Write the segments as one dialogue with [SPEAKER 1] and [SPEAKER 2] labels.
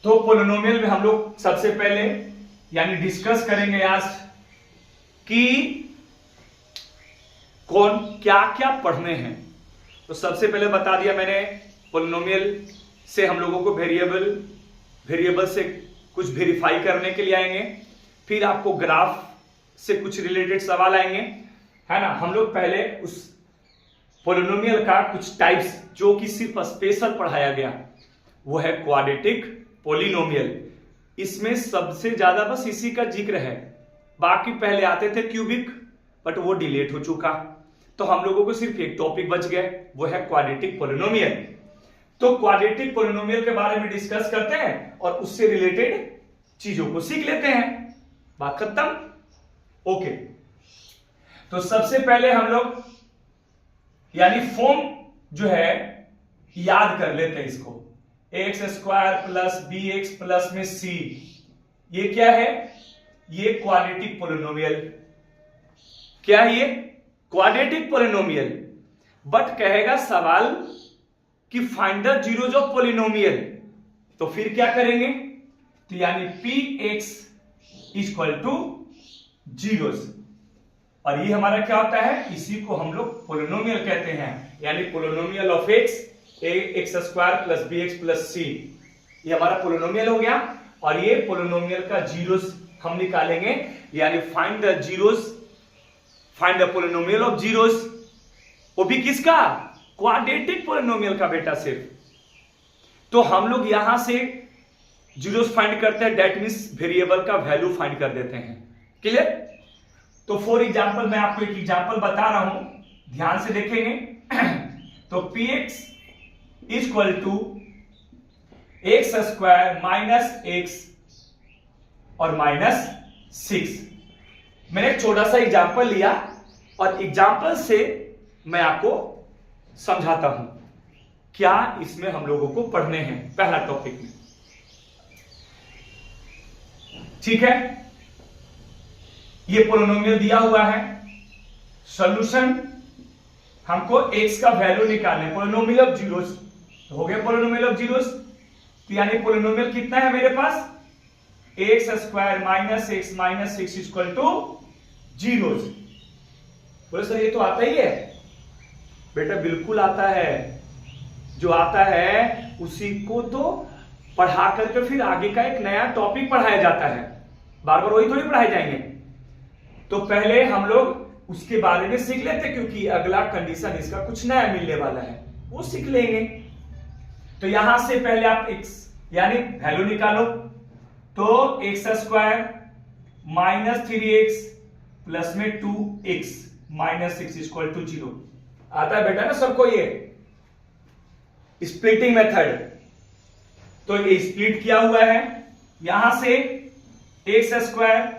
[SPEAKER 1] तो पोलिनोमियल में हम लोग सबसे पहले यानी डिस्कस करेंगे आज कि कौन क्या क्या पढ़ने हैं। तो सबसे पहले बता दिया मैंने, पोलिनोमियल से हम लोगों को वेरिएबल से कुछ वेरीफाई करने के लिए आएंगे, फिर आपको ग्राफ से कुछ रिलेटेड सवाल आएंगे, है ना। हम लोग पहले उस पोलिनोमियल का कुछ टाइप्स जो कि सिर्फ स्पेशल पढ़ाया गया वो है क्वाड्रेटिक पोलिनोमियल। इसमें सबसे ज्यादा बस इसी का जिक्र है, बाकी पहले आते थे क्यूबिक बट वो डिलीट हो चुका, तो हम लोगों को सिर्फ एक टॉपिक बच गया, वो है क्वाड्रेटिक पोलिनोमियल। तो क्वाड्रेटिक पोलिनोमियल के बारे में डिस्कस करते हैं और उससे रिलेटेड चीजों को सीख लेते हैं, बात खत्म। ओके, तो सबसे पहले हम लोग यानी फॉर्म जो है याद कर लेते हैं इसको, x square plus b x plus में सी, ये क्या है, ये क्वाड्रेटिक पोलिनोमियल। क्या है ये? Quadratic polynomial. बट कहेगा सवाल कि find the zeros of polynomial, तो फिर क्या करेंगे, तो यानी P x equal two zeros, और ये हमारा क्या होता है, इसी को हम लोग पोलिनोमियल कहते हैं, यानी polynomial of x square plus b x plus c, ये हमारा पोलिनोमियल हो गया। और ये पोलिनोमियल का जीरोज हम निकालेंगे, यानी find the zeros, find the polynomial of zeros, वो भी किसका, क्वाड्रेटिक पोलिनोमियल का बेटा सिर्फ। तो हम लोग यहां से जीरोज फाइंड करते हैं, दैट मींस वेरिएबल का वैल्यू फाइंड कर देते हैं। क्लियर? तो फॉर एग्जांपल मैं आपको एक एग्जांपल बता रहा हूं, ध्यान से देखेंगे। तो p x equal to x square minus x और माइनस 6। मैंने एक छोटा सा एग्जांपल लिया और एग्जांपल से मैं आपको समझाता हूं क्या इसमें हम लोगों को पढ़ने हैं पहला टॉपिक में, ठीक है। ये पोलिनोमियल दिया हुआ है, सॉल्यूशन हमको x का वैल्यू निकालने, पोलिनोमियल ऑफ जीरोस, हो गया पोलिनोमियल ऑफ जीरोस। तो यानी पोलिनोमियल कितना है मेरे पास, x square minus x minus 6 equal to zeros. बोले सर ये तो आता ही है, बेटा बिल्कुल आता है, जो आता है उसी को तो पढ़ा करके फिर आगे का एक नया टॉपिक पढ़ाया जाता है, बार बार वही थोड़ी पढ़ाए जाएंगे। तो पहले हम लोग उसके बारे में सीख लेते, क्योंकि अगला कंडीशन इसका कुछ नया मिलने वाला है, वो सीख लेंगे। तो यहां से पहले आप x यानी वैल्यू निकालो, तो x square minus 3x plus में 2x माइनस 6 इक्वल टू 0 आता है बेटा ना सबको, ये स्प्लिटिंग मेथड। तो ये स्प्लिट किया हुआ है, यहां से एक्स स्क्वायर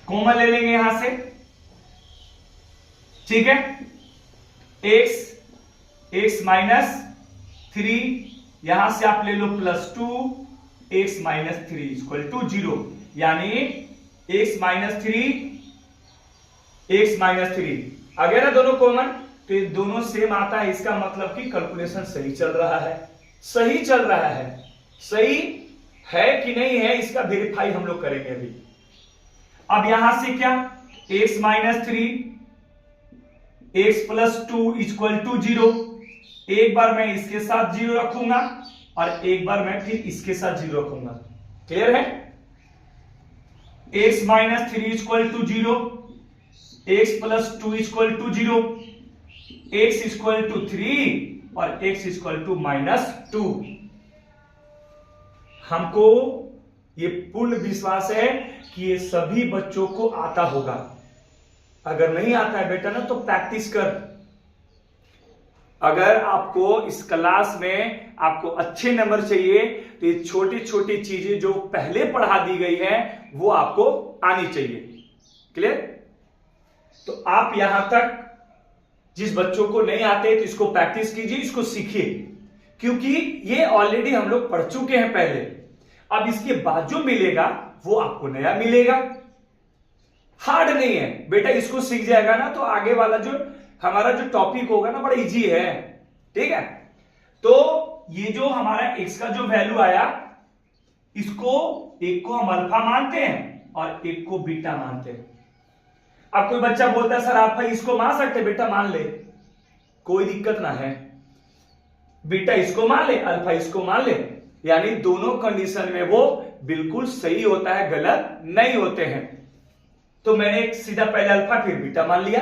[SPEAKER 1] कॉमन ले लेंगे यहां से, ठीक है। एक्स माइनस 3, यहां से आप ले लो plus 2, x minus 3 equal to 0, यानी एक्स माइनस 3 अगर दोनों कॉमन तो ये दोनों सेम आता है, इसका मतलब कि कैलकुलेशन सही चल रहा है, सही चल रहा है। सही है कि नहीं है इसका वेरीफाई हम लोग करेंगे अभी। अब यहां से क्या, x minus 3 x plus 2 equal to 0, एक बार मैं इसके साथ 0 रखूंगा और एक बार मैं फिर इसके साथ 0 रखूंगा। क्लियर है? x minus 3 equal to 0, x plus 2 equal to 0, x equal to 3 और x इक्वल टू माइनस 2। हमको ये पूर्ण विश्वास है कि ये सभी बच्चों को आता होगा, अगर नहीं आता है बेटा ना तो प्रैक्टिस कर। अगर आपको इस क्लास में आपको अच्छे नंबर चाहिए तो ये छोटी छोटी चीजें जो पहले पढ़ा दी गई है वो आपको आनी चाहिए। क्लियर? तो आप यहां तक जिस बच्चों को नहीं आते तो इसको प्रैक्टिस कीजिए, इसको सीखिए, क्योंकि ये ऑलरेडी हम लोग पढ़ चुके हैं पहले। अब इसके बाद जो मिलेगा वो आपको नया मिलेगा, हार्ड नहीं है बेटा, इसको सीख जाएगा ना तो आगे वाला जो हमारा जो टॉपिक होगा ना बड़ा इजी है। ठीक है, तो ये जो हमारा x का जो वैल्यू आया इसको एक को हम अल्फा मानते हैं और एक को बीटा मानते हैं। अब कोई बच्चा बोलता है सर आप भाई इसको मान सकते, बेटा मान ले, कोई दिक्कत ना है, बीटा इसको मान ले, अल्फा इसको मान ले, यानी दोनों कंडीशन में वो बिल्कुल सही होता है, गलत नहीं होते हैं। तो मैंने एक सीधा पहले अल्फा फिर बीटा मान लिया,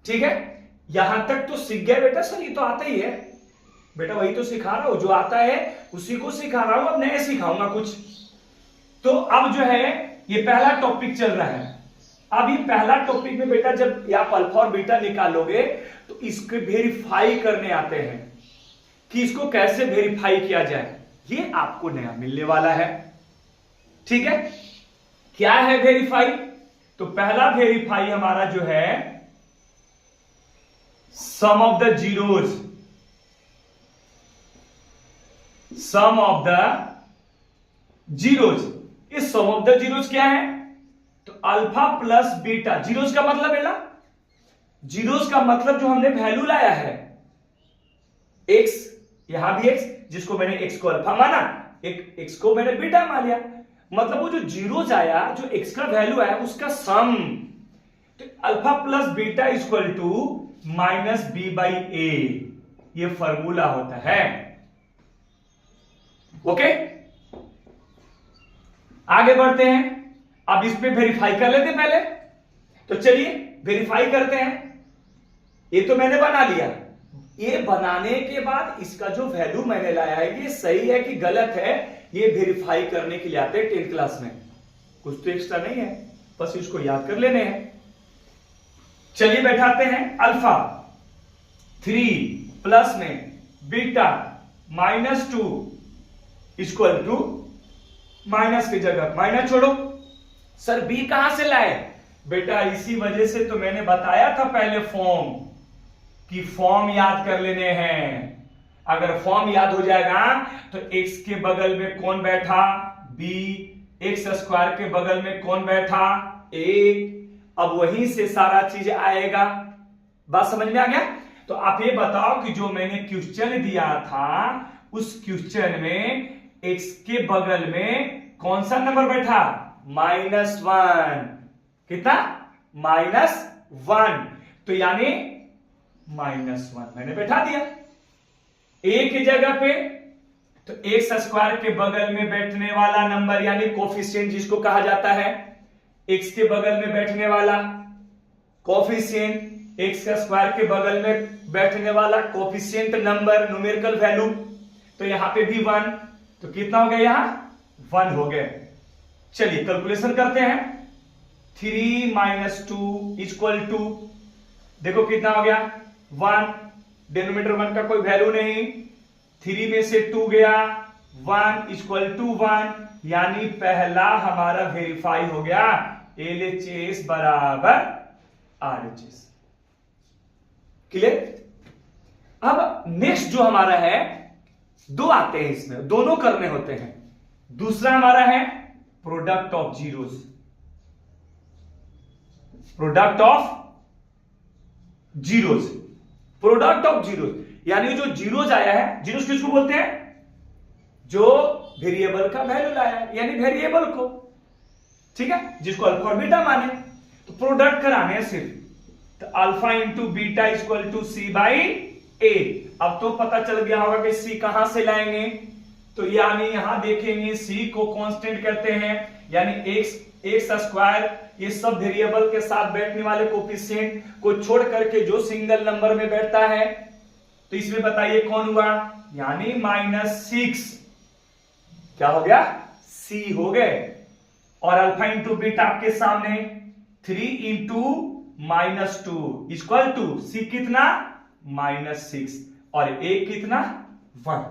[SPEAKER 1] ठीक है। यहां तक तो सीख गया बेटा, सर ये तो आता ही है बेटा, वही तो सिखा रहा हूं, जो आता है उसी को सिखा रहा हूं, अब नए सिखाऊंगा कुछ। तो अब जो है ये पहला टॉपिक चल रहा है। अब ये पहला टॉपिक में बेटा जब आप अल्फा और बीटा निकालोगे तो इसको वेरीफाई करने आते हैं कि इसको कैसे वेरीफाई किया जाए, ये आपको नया मिलने वाला है, ठीक है। क्या है वेरीफाई? तो पहला वेरीफाई हमारा जो है sum of the zeros, sum of the zeros. इस सम ऑफ द जीरोज क्या है? तो अल्फा प्लस बीटा। जीरोज का मतलब है ना, जीरोज का मतलब जो हमने वैल्यू लाया है एक्स, यहां भी एक्स, जिसको मैंने एक्स को अल्फा माना, एक एक्स को मैंने बीटा मान लिया, मतलब वो जो जीरोज आया, जो एक्स का वैल्यू आया उसका सम। तो alpha plus beta equal to minus b by a, ये फॉर्मूला होता है, ओके। आगे बढ़ते हैं, अब इस पे वेरीफाई कर लेते हैं पहले। तो चलिए वेरीफाई करते हैं। ये तो मैंने बना लिया, ये बनाने के बाद इसका जो वैल्यू मैंने लाया है ये सही है कि गलत है, ये वेरीफाई करने के लिए आते हैं 10th क्लास में। कुछ तो एक्स्ट्रा नहीं है, बस इसको याद कर लेने हैं। चलिए बैठाते हैं अल्फा 3 प्लस में बीटा -2 इक्वल टू, माइनस की जगह माइनस छोड़ो। सर बी कहां से लाए? बेटा इसी वजह से तो मैंने बताया था पहले फॉर्म, कि फॉर्म याद कर लेने हैं। अगर फॉर्म याद हो जाएगा तो x के बगल में कौन बैठा? b, x स्क्वायर के बगल में कौन बैठा? a। अब वहीं से सारा चीज आएगा। बात समझ में आ गया? तो आप ये बताओ कि जो मैंने क्वेश्चन दिया था उस क्वेश्चन में x के बगल में कौन सा नंबर बैठा? -1। कितना? -1। तो यानी -1 मैंने बैठा दिया a की जगह पे। तो एक्स स्क्वायर के बगल में बैठने वाला नंबर यानी कोफिशिएंट जिसको कहा जाता है, x के बगल में बैठने वाला कोफिशिएंट, एक्स स्क्वायर के बगल में बैठने वाला कोफिशिएंट नंबर, न्यूमेरिकल वैल्यू। तो यहां पे भी 1, तो कितना हो गया? यहां 1 हो गया। चलिए कैलकुलेशन करते हैं। 3 - 2 इक्वल टू, देखो कितना हो गया? 1। डिनोमिनेटर 1 का कोई वैल्यू नहीं, 3 में से 2 गया, 1 इक्वल टू 1, यानी पहला हमारा वेरीफाई हो गया, LHS बराबर RHS। क्लियर? अब नेक्स्ट जो हमारा है, दो आते हैं इसमें, दोनों करने होते हैं। दूसरा हमारा है product of zeros, product of zeros, product of zeros यानी जो जीरोज आया है, जीरोज किसको बोलते हैं? जो वेरिएबल का वैल्यू लाया है, यानी वेरिएबल को, ठीक है, जिसको अल्फा और बीटा माने। तो प्रोडक्ट कराने हैं सिर्फ, तो alpha into beta equal to c by a. अब तो पता चल गया होगा कि सी कहां से लाएंगे, तो यानी यहां देखेंगे सी को कांस्टेंट कहते हैं, यानी एक्स स्क्वायर, ये सब वेरिएबल के साथ बैठने वाले कोफिशिएंट को छोड़ करके जो सिंगल नंबर में बैठता है, तो इसमें बताइए कौन हुआ? यानी -6। क्या हो गया? सी हो गए। और अल्फा इंटू बीटा आपके सामने 3 इंटू -2 इक्वल टू सी कितना? -6 और ए कितना? 1।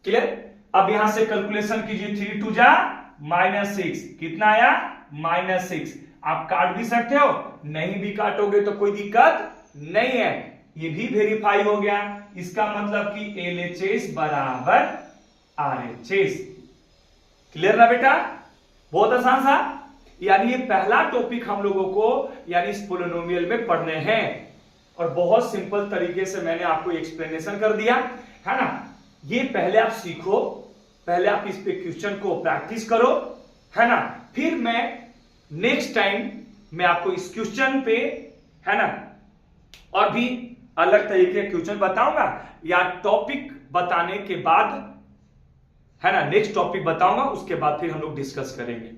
[SPEAKER 1] क्लियर? अब यहां से कैलकुलेशन कीजिए, 3 2 जा -6, कितना आया? -6। आप काट भी सकते हो, नहीं भी काटोगे तो कोई दिक्कत नहीं है, ये भी वेरीफाई हो गया। इसका मतलब कि LHS बराबर RHS। क्लियर ना बेटा? बहुत आसान सा। यानी ये पहला टॉपिक हम लोगों को यानी इस पोलिनोमियल में पढ़ने हैं, और बहुत सिंपल तरीके से मैंने आपको एक्सप्लेनेशन कर दिया है ना। ये पहले आप सीखो, पहले आप इस पे क्वेश्चन को प्रैक्टिस करो, है ना। फिर मैं नेक्स्ट टाइम मैं आपको इस क्वेश्चन पे, है ना, और भी अलग तरीके के क्वेश्चन बताऊंगा, या टॉपिक बताने के बाद, है ना, नेक्स्ट टॉपिक बताऊंगा, उसके बाद फिर हम लोग डिस्कस करेंगे।